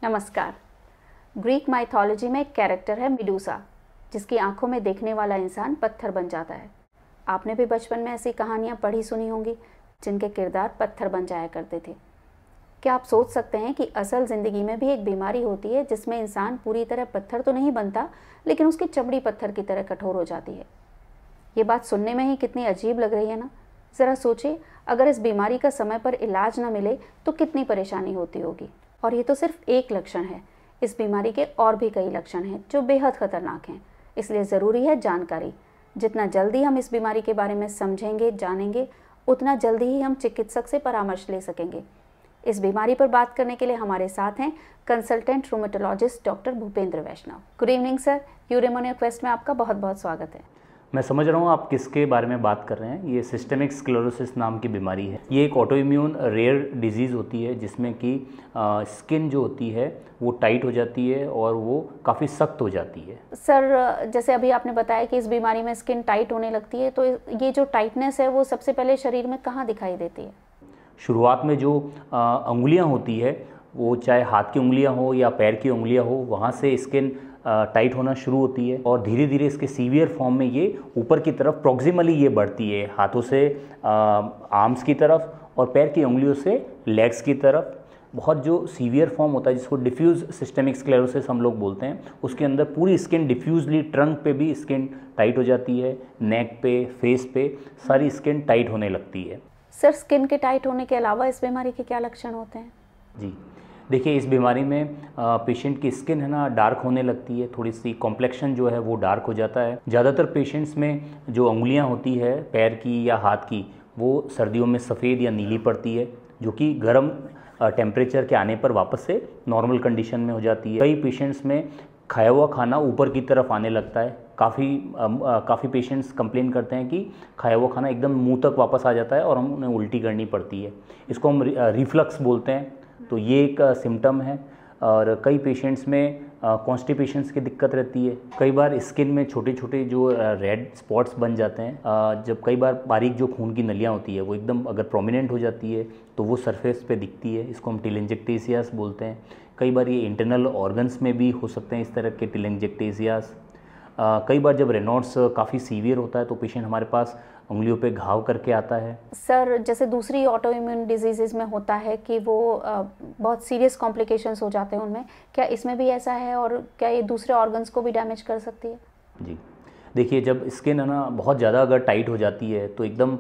नमस्कार। Greek mythology में एक कैरेक्टर है मेडूसा, जिसकी आंखों में देखने वाला इंसान पत्थर बन जाता है। आपने भी बचपन में ऐसी कहानियां पढ़ी सुनी होंगी जिनके किरदार पत्थर बन जाया करते थे। क्या आप सोच सकते हैं कि असल ज़िंदगी में भी एक बीमारी होती है जिसमें इंसान पूरी तरह पत्थर तो नहीं बनता, लेकिन उसकी चमड़ी पत्थर की तरह कठोर हो जाती है। ये बात सुनने में ही कितनी अजीब लग रही है ना। ज़रा सोचिए, अगर इस बीमारी का समय पर इलाज न मिले तो कितनी परेशानी होती होगी। और ये तो सिर्फ एक लक्षण है, इस बीमारी के और भी कई लक्षण हैं जो बेहद खतरनाक हैं। इसलिए ज़रूरी है जानकारी। जितना जल्दी हम इस बीमारी के बारे में समझेंगे, जानेंगे, उतना जल्दी ही हम चिकित्सक से परामर्श ले सकेंगे। इस बीमारी पर बात करने के लिए हमारे साथ हैं कंसल्टेंट रूमेटोलॉजिस्ट डॉक्टर भूपेंद्र वैष्णव। गुड इवनिंग सर, यूरेमोनिया क्वेस्ट में आपका बहुत बहुत स्वागत है। मैं समझ रहा हूँ आप किसके बारे में बात कर रहे हैं। ये सिस्टेमिक स्क्लेरोसिस नाम की बीमारी है। ये एक ऑटो इम्यून रेयर डिजीज़ होती है जिसमें कि स्किन जो होती है वो टाइट हो जाती है और वो काफ़ी सख्त हो जाती है। सर, जैसे अभी आपने बताया कि इस बीमारी में स्किन टाइट होने लगती है, तो ये जो टाइटनेस है वो सबसे पहले शरीर में कहाँ दिखाई देती है? शुरुआत में जो अंगुलियाँ होती है, वो चाहे हाथ की उंगलियाँ हो या पैर की उंगलियाँ हो, वहाँ से स्किन टाइट होना शुरू होती है और धीरे धीरे इसके सीवियर फॉर्म में ये ऊपर की तरफ प्रॉक्सिमली ये बढ़ती है, हाथों से आर्म्स की तरफ और पैर की उंगलियों से लेग्स की तरफ। बहुत जो सीवियर फॉर्म होता है जिसको डिफ्यूज सिस्टेमिक स्क्लेरोसिस हम लोग बोलते हैं, उसके अंदर पूरी स्किन डिफ्यूजली, ट्रंक पे भी स्किन टाइट हो जाती है, नेक पे, फेस पे सारी स्किन टाइट होने लगती है। सर, स्किन के टाइट होने के अलावा इस बीमारी के क्या लक्षण होते हैं? जी देखिए, इस बीमारी में पेशेंट की स्किन है ना डार्क होने लगती है, थोड़ी सी कॉम्प्लेक्शन जो है वो डार्क हो जाता है। ज़्यादातर पेशेंट्स में जो उंगलियां होती है पैर की या हाथ की, वो सर्दियों में सफ़ेद या नीली पड़ती है, जो कि गर्म टेम्परेचर के आने पर वापस से नॉर्मल कंडीशन में हो जाती है। कई पेशेंट्स में खाया हुआ खाना ऊपर की तरफ आने लगता है। काफ़ी पेशेंट्स कंप्लेन करते हैं कि खाया हुआ खाना एकदम मुंह तक वापस आ जाता है और हम उन्हें उल्टी करनी पड़ती है। इसको हम रिफ्लक्स बोलते हैं। तो ये एक सिम्टम है। और कई पेशेंट्स में कॉन्स्टिपेशंस की दिक्कत रहती है। कई बार स्किन में छोटे छोटे जो रेड स्पॉट्स बन जाते हैं। जब कई बार बारीक जो खून की नलियाँ होती है वो एकदम अगर प्रोमिनेंट हो जाती है तो वो सरफेस पे दिखती है। इसको हम टेलेंजेक्टेसियास बोलते हैं। कई बार ये इंटरनल ऑर्गन्स में भी हो सकते हैं इस तरह के टेलेंजेक्टेसियास। कई बार जब रेनॉल्ड्स काफ़ी सीवियर होता है तो पेशेंट हमारे पास उंगलियों पे घाव करके आता है। सर, जैसे दूसरी ऑटो इम्यून डिजीज़ में होता है कि वो बहुत सीरियस कॉम्प्लिकेशंस हो जाते हैं उनमें, क्या इसमें भी ऐसा है और क्या ये दूसरे ऑर्गन्स को भी डैमेज कर सकती है? जी देखिए, जब स्किन है ना बहुत ज़्यादा अगर टाइट हो जाती है तो एकदम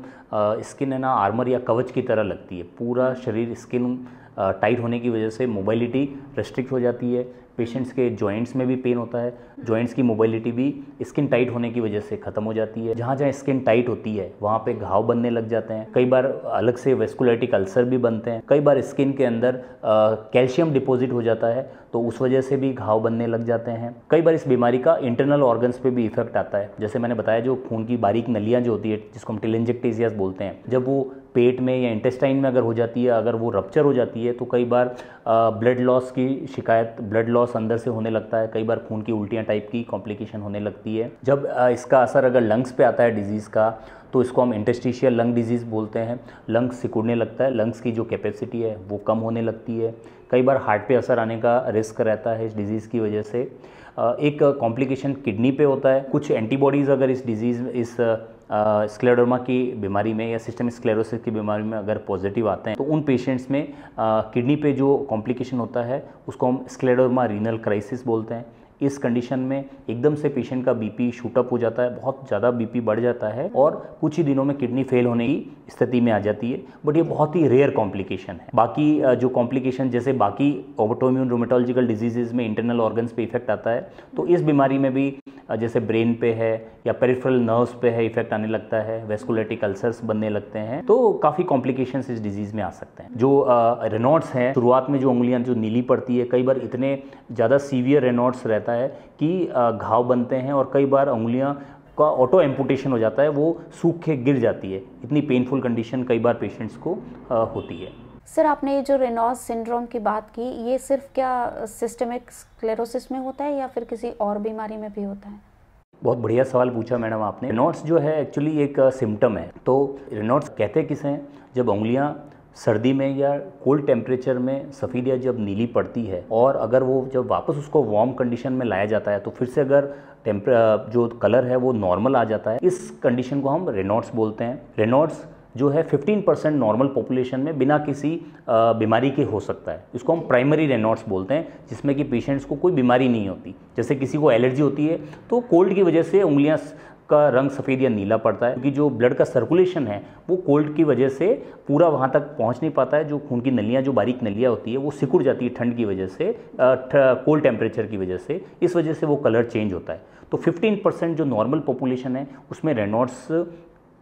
स्किन है ना आर्मर या कवच की तरह लगती है। पूरा शरीर स्किन टाइट होने की वजह से मोबिलिटी रेस्ट्रिक्ट हो जाती है। पेशेंट्स के जॉइंट्स में भी पेन होता है। जॉइंट्स की मोबिलिटी भी स्किन टाइट होने की वजह से ख़त्म हो जाती है। जहाँ जहाँ स्किन टाइट होती है वहाँ पे घाव बनने लग जाते हैं। कई बार अलग से वेस्कुलैटिक अल्सर भी बनते हैं। कई बार स्किन के अंदर कैल्शियम डिपॉजिट हो जाता है तो उस वजह से भी घाव बनने लग जाते हैं। कई बार इस बीमारी का इंटरनल ऑर्गन्स पे भी इफेक्ट आता है। जैसे मैंने बताया, जो खून की बारीक नलियाँ जो होती है जिसको हम टेलेंजेक्टेसियास बोलते हैं, जब वो पेट में या इंटेस्टाइन में अगर हो जाती है, अगर वो रप्चर हो जाती है तो कई बार ब्लड लॉस की शिकायत, ब्लड लॉस अंदर से होने लगता है। कई बार खून की उल्टियाँ टाइप की कॉम्प्लिकेशन होने लगती है। जब इसका असर अगर लंग्स पे आता है डिजीज़ का, तो इसको हम इंटरस्टिशियल लंग डिजीज़ बोलते हैं। लंग्स सिकुड़ने लगता है, लंग्स की जो कैपेसिटी है वो कम होने लगती है। कई बार हार्ट पे असर आने का रिस्क रहता है इस डिज़ीज़ की वजह से। एक कॉम्प्लिकेशन किडनी पे होता है। कुछ एंटीबॉडीज़ अगर इस डिज़ीज़ इस स्क्लेरोडर्मा की बीमारी में या सिस्टेमिक स्क्लेरोसिस की बीमारी में अगर पॉजिटिव आते हैं तो उन पेशेंट्स में किडनी पे जो कॉम्प्लिकेशन होता है उसको हम स्क्लेरोडर्मा रीनल क्राइसिस बोलते हैं। इस कंडीशन में एकदम से पेशेंट का बीपी शूटअप हो जाता है, बहुत ज़्यादा बीपी बढ़ जाता है और कुछ ही दिनों में किडनी फेल होने की स्थिति में आ जाती है। बट ये बहुत ही रेयर कॉम्प्लिकेशन है। बाकी जो कॉम्प्लिकेशन जैसे बाकी ऑटोइम्यून रूमेटोलॉजिकल डिजीजेज में इंटरनल ऑर्गन्स पे इफेक्ट आता है, तो इस बीमारी में भी जैसे ब्रेन पे है या पेरिफेरल नर्व्स पे है इफेक्ट आने लगता है, वेस्कुलैटिक अल्सर्स बनने लगते हैं, तो काफ़ी कॉम्प्लिकेशंस इस डिजीज़ में आ सकते हैं। जो रेनॉल्ड्स हैं, शुरुआत में जो उंगलियां जो नीली पड़ती है, कई बार इतने ज़्यादा सीवियर रेनॉल्ड्स रहता है कि घाव बनते हैं और कई बार उंगलियां का ऑटो एम्पुटेशन हो जाता है, वो सूख के गिर जाती है। इतनी पेनफुल कंडीशन कई बार पेशेंट्स को होती है। सर, आपने ये जो रेनॉल्ड्स सिंड्रोम की बात की, ये सिर्फ क्या सिस्टेमिक स्क्लेरोसिस में होता है या फिर किसी और बीमारी में भी होता है? बहुत बढ़िया सवाल पूछा मैडम आपने। रेनॉल्ड्स जो है एक्चुअली एक सिम्टम है। तो रेनॉल्ड्स कहते किसे हैं? जब उंगलियां सर्दी में या कोल्ड टेम्परेचर में सफ़ेदिया जब नीली पड़ती है और अगर वो जब वापस उसको वार्म कंडीशन में लाया जाता है तो फिर से अगर जो कलर है वो नॉर्मल आ जाता है, इस कंडीशन को हम रेनॉल्ड्स बोलते हैं। रेनॉल्ड्स जो है 15% नॉर्मल पॉपुलेशन में बिना किसी बीमारी के हो सकता है। इसको हम प्राइमरी रेनॉल्ड्स बोलते हैं, जिसमें कि पेशेंट्स को कोई बीमारी नहीं होती। जैसे किसी को एलर्जी होती है तो कोल्ड की वजह से उंगलियां का रंग सफ़ेद या नीला पड़ता है, क्योंकि जो ब्लड का सर्कुलेशन है वो कोल्ड की वजह से पूरा वहाँ तक पहुँच नहीं पाता है। जो खून की नलियाँ, जो बारीक नलियाँ होती है वो सिकुड़ जाती है ठंड की वजह से, कोल्ड टेम्परेचर की वजह से, इस वजह से वो कलर चेंज होता है। तो 15% जो नॉर्मल पॉपुलेशन है उसमें रेनॉल्ड्स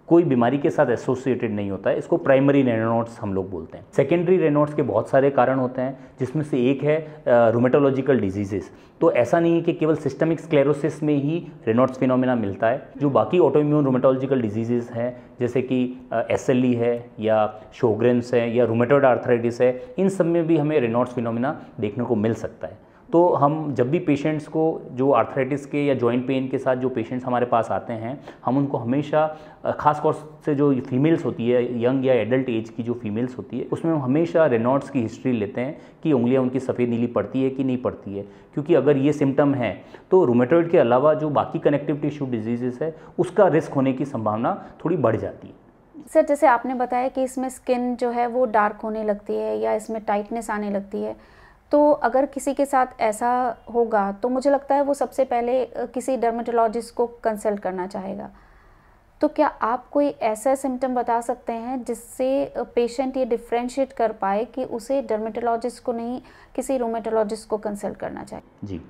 कोई बीमारी के साथ एसोसिएटेड नहीं होता है। इसको प्राइमरी रेनॉल्ड्स हम लोग बोलते हैं। सेकेंडरी रेनॉल्ड्स के बहुत सारे कारण होते हैं, जिसमें से एक है रूमेटोलॉजिकल डिजीजेस। तो ऐसा नहीं है कि केवल सिस्टमिक स्क्लेरोसिस में ही रेनॉल्ड्स फिनोमेना मिलता है। जो बाकी ऑटोइम्यून रूमेटोलॉजिकल डिजीजेस हैं, जैसे कि SLE है या शोग्रेन्स है या रूमेटॉइड आर्थराइटिस है, इन सब में भी हमें रेनॉल्ड्स फिनोमेना देखने को मिल सकता है। तो हम जब भी पेशेंट्स को जो आर्थराइटिस के या जॉइंट पेन के साथ जो पेशेंट्स हमारे पास आते हैं, हम उनको हमेशा खास तौर से जो फीमेल्स होती है, यंग या एडल्ट एज की जो फीमेल्स होती है, उसमें हम हमेशा रेनॉल्ड्स की हिस्ट्री लेते हैं कि उंगलियां उनकी सफ़ेद नीली पड़ती है कि नहीं पड़ती है। क्योंकि अगर ये सिम्टम है तो रूमेटॉइड के अलावा जो बाकी कनेक्टिव टिश्यू डिजीजेस है उसका रिस्क होने की संभावना थोड़ी बढ़ जाती है। सर, जैसे आपने बताया कि इसमें स्किन जो है वो डार्क होने लगती है या इसमें टाइटनेस आने लगती है, तो अगर किसी के साथ ऐसा होगा तो मुझे लगता है वो सबसे पहले किसी डर्मेटोलॉजिस्ट को कंसल्ट करना चाहेगा। तो क्या आप कोई ऐसा सिम्टम बता सकते हैं जिससे पेशेंट ये डिफ्रेंशिएट कर पाए कि उसे डर्मेटोलॉजिस्ट को नहीं, किसी रूमेटोलॉजिस्ट को कंसल्ट करना चाहिए? जी,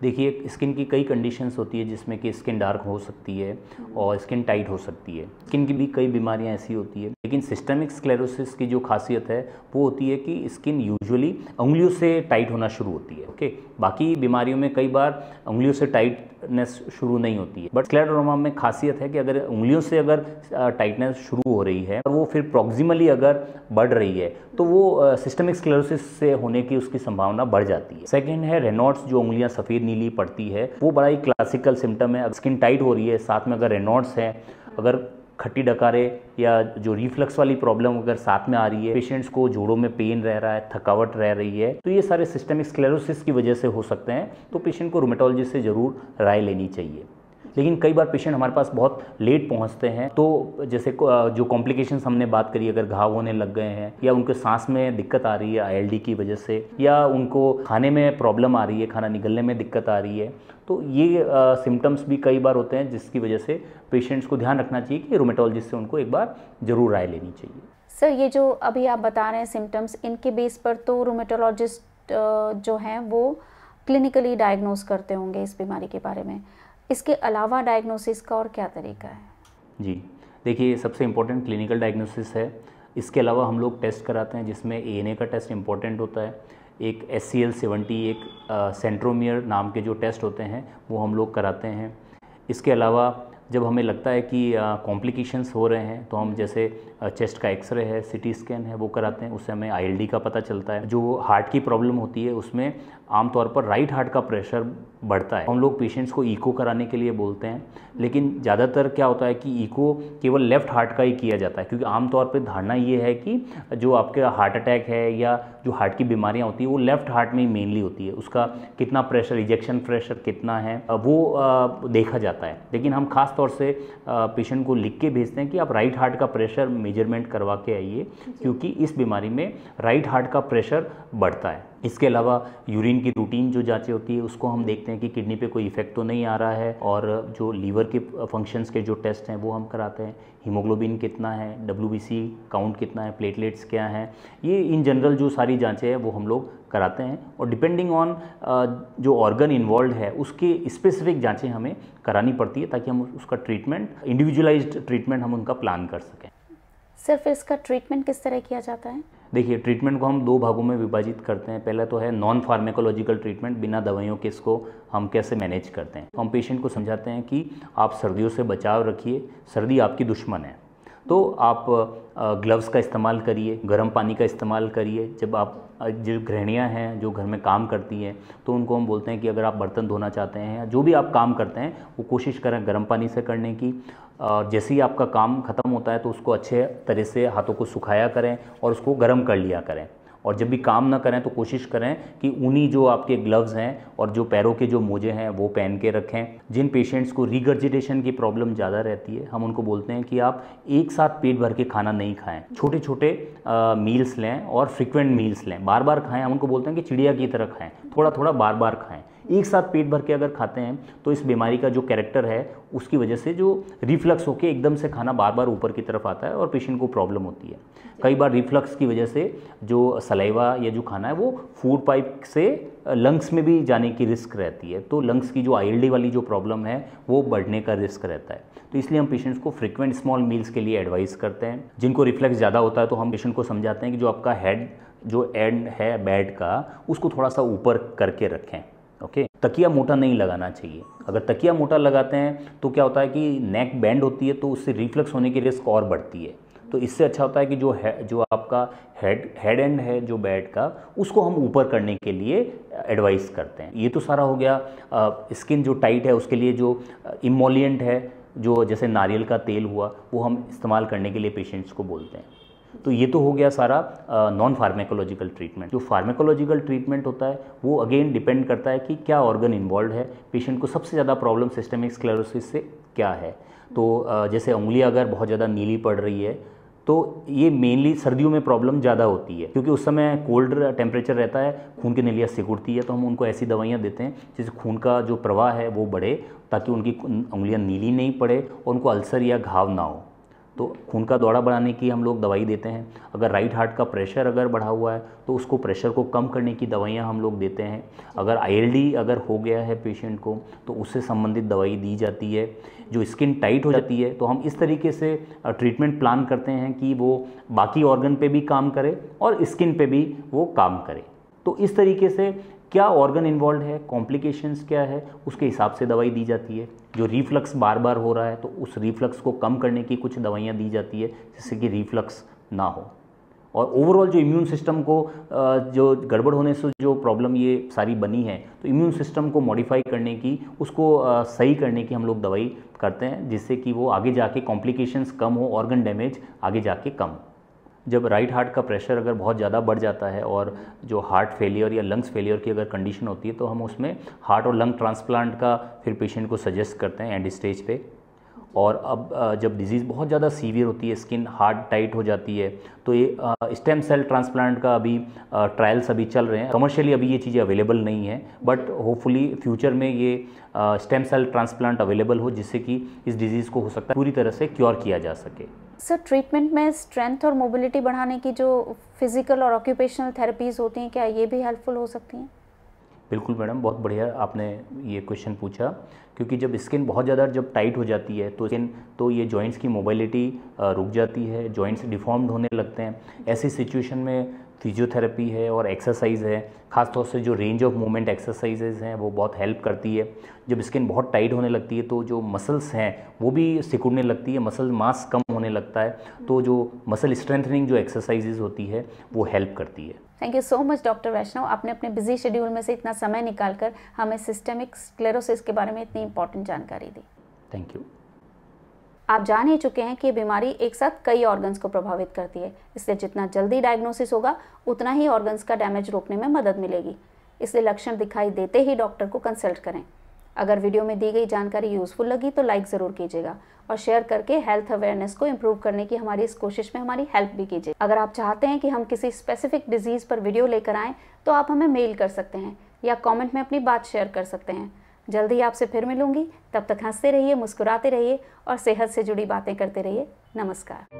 देखिए, स्किन की कई कंडीशंस होती है जिसमें कि स्किन डार्क हो सकती है और स्किन टाइट हो सकती है। स्किन की भी कई बीमारियां ऐसी होती है, लेकिन सिस्टमिक स्क्लेरोसिस की जो खासियत है वो होती है कि स्किन यूजुअली उंगलियों से टाइट होना शुरू होती है। ओके, बाकी बीमारियों में कई बार उंगलियों से टाइटनेस शुरू नहीं होती है, बट स्क्लेरोडर्मा में खासियत है कि अगर उंगलियों से अगर टाइटनेस शुरू हो रही है और वो फिर प्रॉक्सिमली अगर बढ़ रही है तो वो सिस्टमिक स्क्लेरोसिस से होने की उसकी संभावना बढ़ जाती है। सेकेंड है रेनॉल्ड्स, जो उंगलियां सफ़ेद नीली पड़ती है, वो बड़ा ही क्लासिकल सिम्टम है। स्किन टाइट हो रही है, साथ में अगर रेनॉल्ड्स है, अगर खट्टी डकारे या जो रिफ्लक्स वाली प्रॉब्लम अगर साथ में आ रही है, पेशेंट्स को जोड़ों में पेन रह रहा है, थकावट रह रही है, तो ये सारे सिस्टमिक स्क्लेरोसिस की वजह से हो सकते हैं। तो पेशेंट को रूमेटोलॉजिस्ट से ज़रूर राय लेनी चाहिए। लेकिन कई बार पेशेंट हमारे पास बहुत लेट पहुंचते हैं, तो जैसे जो कॉम्प्लिकेशंस हमने बात करी, अगर घाव होने लग गए हैं या उनके सांस में दिक्कत आ रही है ILD की वजह से, या उनको खाने में प्रॉब्लम आ रही है, खाना निगलने में दिक्कत आ रही है, तो ये सिम्टम्स भी कई बार होते हैं जिसकी वजह से पेशेंट्स को ध्यान रखना चाहिए कि रूमेटोलॉजिस्ट से उनको एक बार ज़रूर राय लेनी चाहिए। सर, ये जो अभी आप बता रहे हैं सिम्टम्स, इनके बेस पर तो रूमेटोलॉजिस्ट जो हैं वो क्लिनिकली डायग्नोज करते होंगे इस बीमारी के बारे में। इसके अलावा डायग्नोसिस का और क्या तरीका है? जी, देखिए, सबसे इम्पोर्टेंट क्लिनिकल डायग्नोसिस है। इसके अलावा हम लोग टेस्ट कराते हैं, जिसमें ANA का टेस्ट इम्पोर्टेंट होता है, एक SCL70, एक सेंट्रोमियर नाम के जो टेस्ट होते हैं वो हम लोग कराते हैं। इसके अलावा जब हमें लगता है कि कॉम्प्लिकेशंस हो रहे हैं तो हम जैसे चेस्ट का एक्सरे है, CT स्कैन है, वो कराते हैं। उससे हमें ILD का पता चलता है। जो हार्ट की प्रॉब्लम होती है उसमें आमतौर पर राइट हार्ट का प्रेशर बढ़ता है। हम लोग पेशेंट्स को ईको कराने के लिए बोलते हैं, लेकिन ज़्यादातर क्या होता है कि ईको केवल लेफ़्ट हार्ट का ही किया जाता है, क्योंकि आमतौर पर धारणा ये है कि जो आपके हार्ट अटैक है या जो हार्ट की बीमारियाँ होती है वो लेफ़्ट हार्ट में ही मेनली होती है। उसका कितना प्रेशर, इजेक्शन प्रेशर कितना है, वो देखा जाता है। लेकिन हम खास तौर से पेशेंट को लिख के भेजते हैं कि आप राइट हार्ट का प्रेशर मेजरमेंट करवा के आइए, क्योंकि इस बीमारी में राइट हार्ट का प्रेशर बढ़ता है। इसके अलावा यूरिन की रूटीन जो जांचें होती है उसको हम देखते हैं कि किडनी पे कोई इफेक्ट तो नहीं आ रहा है, और जो लीवर के फंक्शंस के जो टेस्ट हैं वो हम कराते हैं। हीमोग्लोबिन कितना है, WBC काउंट कितना है, प्लेटलेट्स क्या हैं, ये इन जनरल जो सारी जांचें हैं वो हम लोग कराते हैं। और डिपेंडिंग ऑन जो ऑर्गन इन्वॉल्व है उसके स्पेसिफिक जांचें हमें करानी पड़ती है, ताकि हम उसका ट्रीटमेंट, इंडिविजुअलाइज्ड ट्रीटमेंट हम उनका प्लान कर सकें। सर, फिर इसका ट्रीटमेंट किस तरह किया जाता है? देखिए, ट्रीटमेंट को हम 2 भागों में विभाजित करते हैं। पहला तो है नॉन फार्मेकोलॉजिकल ट्रीटमेंट, बिना दवाइयों के इसको हम कैसे मैनेज करते हैं। हम पेशेंट को समझाते हैं कि आप सर्दियों से बचाव रखिए, सर्दी आपकी दुश्मन है। तो आप ग्लव्स का इस्तेमाल करिए, गर्म पानी का इस्तेमाल करिए। जब आप जो गृहिणियाँ हैं जो घर में काम करती हैं तो उनको हम बोलते हैं कि अगर आप बर्तन धोना चाहते हैं या जो भी आप काम करते हैं वो कोशिश करें गर्म पानी से करने की। जैसे ही आपका काम ख़त्म होता है तो उसको अच्छे तरह से हाथों को सुखाया करें और उसको गर्म कर लिया करें। और जब भी काम ना करें तो कोशिश करें कि ऊनी जो आपके ग्लव्स हैं और जो पैरों के जो मोजे हैं वो पहन के रखें। जिन पेशेंट्स को रिगर्जिटेशन की प्रॉब्लम ज़्यादा रहती है हम उनको बोलते हैं कि आप एक साथ पेट भर के खाना नहीं खाएं, छोटे छोटे मील्स लें और फ्रिक्वेंट मील्स लें, बार बार खाएं। हम उनको बोलते हैं कि चिड़िया की तरह खाएं, थोड़ा थोड़ा बार बार खाएं। एक साथ पेट भर के अगर खाते हैं तो इस बीमारी का जो कैरेक्टर है उसकी वजह से जो रिफ्लक्स होकर एकदम से खाना बार बार ऊपर की तरफ आता है और पेशेंट को प्रॉब्लम होती है। कई बार रिफ्लक्स की वजह से जो सलाइवा या जो खाना है वो फूड पाइप से लंग्स में भी जाने की रिस्क रहती है, तो लंग्स की जो ILD वाली जो प्रॉब्लम है वो बढ़ने का रिस्क रहता है। तो इसलिए हम पेशेंट्स को फ्रिक्वेंट स्मॉल मील्स के लिए एडवाइस करते हैं। जिनको रिफ्लक्स ज़्यादा होता है तो हम पेशेंट को समझाते हैं कि जो आपका हेड जो एंड है बेड का उसको थोड़ा सा ऊपर करके रखें। ओके, तकिया मोटा नहीं लगाना चाहिए। अगर तकिया मोटा लगाते हैं तो क्या होता है कि नेक बेंड होती है तो उससे रिफ्लक्स होने की रिस्क और बढ़ती है। तो इससे अच्छा होता है कि जो आपका हेड एंड है जो बेड का उसको हम ऊपर करने के लिए एडवाइस करते हैं। ये तो सारा हो गया। स्किन जो टाइट है उसके लिए जो इमोलिएंट है जो जैसे नारियल का तेल हुआ वो हम इस्तेमाल करने के लिए पेशेंट्स को बोलते हैं। तो ये तो हो गया सारा नॉन फार्मेकोलॉजिकल ट्रीटमेंट। जो फार्मेकोलॉजिकल ट्रीटमेंट होता है वो अगेन डिपेंड करता है कि क्या ऑर्गन इन्वॉल्व है। पेशेंट को सबसे ज़्यादा प्रॉब्लम सिस्टेमिक स्क्लेरोसिस से क्या है। तो जैसे उंगली अगर बहुत ज़्यादा नीली पड़ रही है तो ये मेनली सर्दियों में प्रॉब्लम ज़्यादा होती है क्योंकि उस समय कोल्ड टेम्परेचर रहता है, खून की नलियाँ सिकुड़ती है। तो हम उनको ऐसी दवाइयाँ देते हैं जिससे खून का जो प्रवाह है वो बढ़े ताकि उनकी उंगलियाँ नीली नहीं पड़े और उनको अल्सर या घाव ना हो। तो खून का दौरा बढ़ाने की हम लोग दवाई देते हैं। अगर राइट हार्ट का प्रेशर अगर बढ़ा हुआ है तो उसको प्रेशर को कम करने की दवाइयाँ हम लोग देते हैं। अगर ILD अगर हो गया है पेशेंट को तो उससे संबंधित दवाई दी जाती है। जो स्किन टाइट हो जाती है तो हम इस तरीके से ट्रीटमेंट प्लान करते हैं कि वो बाकी ऑर्गन पे भी काम करे और स्किन पे भी वो काम करे। तो इस तरीके से क्या ऑर्गन इन्वॉल्व है, कॉम्प्लिकेशंस क्या है, उसके हिसाब से दवाई दी जाती है। जो रिफ्लक्स बार बार हो रहा है तो उस रिफ्लक्स को कम करने की कुछ दवाइयाँ दी जाती है जिससे कि रिफ्लक्स ना हो। और ओवरऑल जो इम्यून सिस्टम को जो गड़बड़ होने से जो प्रॉब्लम ये सारी बनी है तो इम्यून सिस्टम को मॉडिफाई करने की, उसको सही करने की हम लोग दवाई करते हैं जिससे कि वो आगे जाके कॉम्प्लिकेशंस कम हो, ऑर्गन डैमेज आगे जाके कम। जब राइट हार्ट का प्रेशर अगर बहुत ज़्यादा बढ़ जाता है और जो हार्ट फेलियर या लंग्स फेलियर की अगर कंडीशन होती है तो हम उसमें हार्ट और लंग ट्रांसप्लांट का फिर पेशेंट को सजेस्ट करते हैं एंड स्टेज पे। और अब जब डिजीज़ बहुत ज़्यादा सीवियर होती है, स्किन हार्ड टाइट हो जाती है तो ये स्टेम सेल ट्रांसप्लांट का अभी ट्रायल्स अभी चल रहे हैं। कमर्शियली अभी ये चीज़ें अवेलेबल नहीं है बट होपफुली फ्यूचर में ये स्टेम सेल ट्रांसप्लांट अवेलेबल हो जिससे कि इस डिजीज़ को हो सकता है पूरी तरह से क्योर किया जा सके। सर, ट्रीटमेंट में स्ट्रेंथ और मोबिलिटी बढ़ाने की जो फिजिकल और ऑक्यूपेशनल थेरेपीज़ होती हैं क्या ये भी हेल्पफुल हो सकती हैं? बिल्कुल मैडम, बहुत बढ़िया आपने ये क्वेश्चन पूछा क्योंकि जब स्किन बहुत ज़्यादा जब टाइट हो जाती है तो ये जॉइंट्स की मोबिलिटी रुक जाती है, जॉइंट्स डिफॉर्म्ड होने लगते हैं। ऐसी सिचुएशन में फिजियोथेरेपी है और एक्सरसाइज है, ख़ासतौर से जो रेंज ऑफ मूवमेंट एक्सरसाइजेज हैं वो बहुत हेल्प करती है। जब स्किन बहुत टाइट होने लगती है तो जो मसल्स हैं वो भी सिकुड़ने लगती है, मसल मास कम होने लगता है, तो जो मसल स्ट्रेंथनिंग जो एक्सरसाइजेज होती है वो हेल्प करती है। Thank you so much doctor Vaishnav, आपने अपने बिजी शेड्यूल में से इतना समय निकालकर हमें सिस्टेमिक स्क्लेरोसिस के बारे में इतनी इंपॉर्टेंट जानकारी दी। Thank you. आप जान ही चुके हैं कि ये बीमारी एक साथ कई ऑर्गन्स को प्रभावित करती है, इसलिए जितना जल्दी डायग्नोसिस होगा उतना ही ऑर्गन्स का डैमेज रोकने में मदद मिलेगी। इसलिए लक्षण दिखाई देते ही डॉक्टर को कंसल्ट करें। अगर वीडियो में दी गई जानकारी यूजफुल लगी तो लाइक ज़रूर कीजिएगा और शेयर करके हेल्थ अवेयरनेस को इम्प्रूव करने की हमारी इस कोशिश में हमारी हेल्प भी कीजिए। अगर आप चाहते हैं कि हम किसी स्पेसिफिक डिजीज़ पर वीडियो लेकर आएँ तो आप हमें मेल कर सकते हैं या कमेंट में अपनी बात शेयर कर सकते हैं। जल्दी ही आपसे फिर मिलूंगी, तब तक हंसते रहिए, मुस्कुराते रहिए और सेहत से जुड़ी बातें करते रहिए। नमस्कार।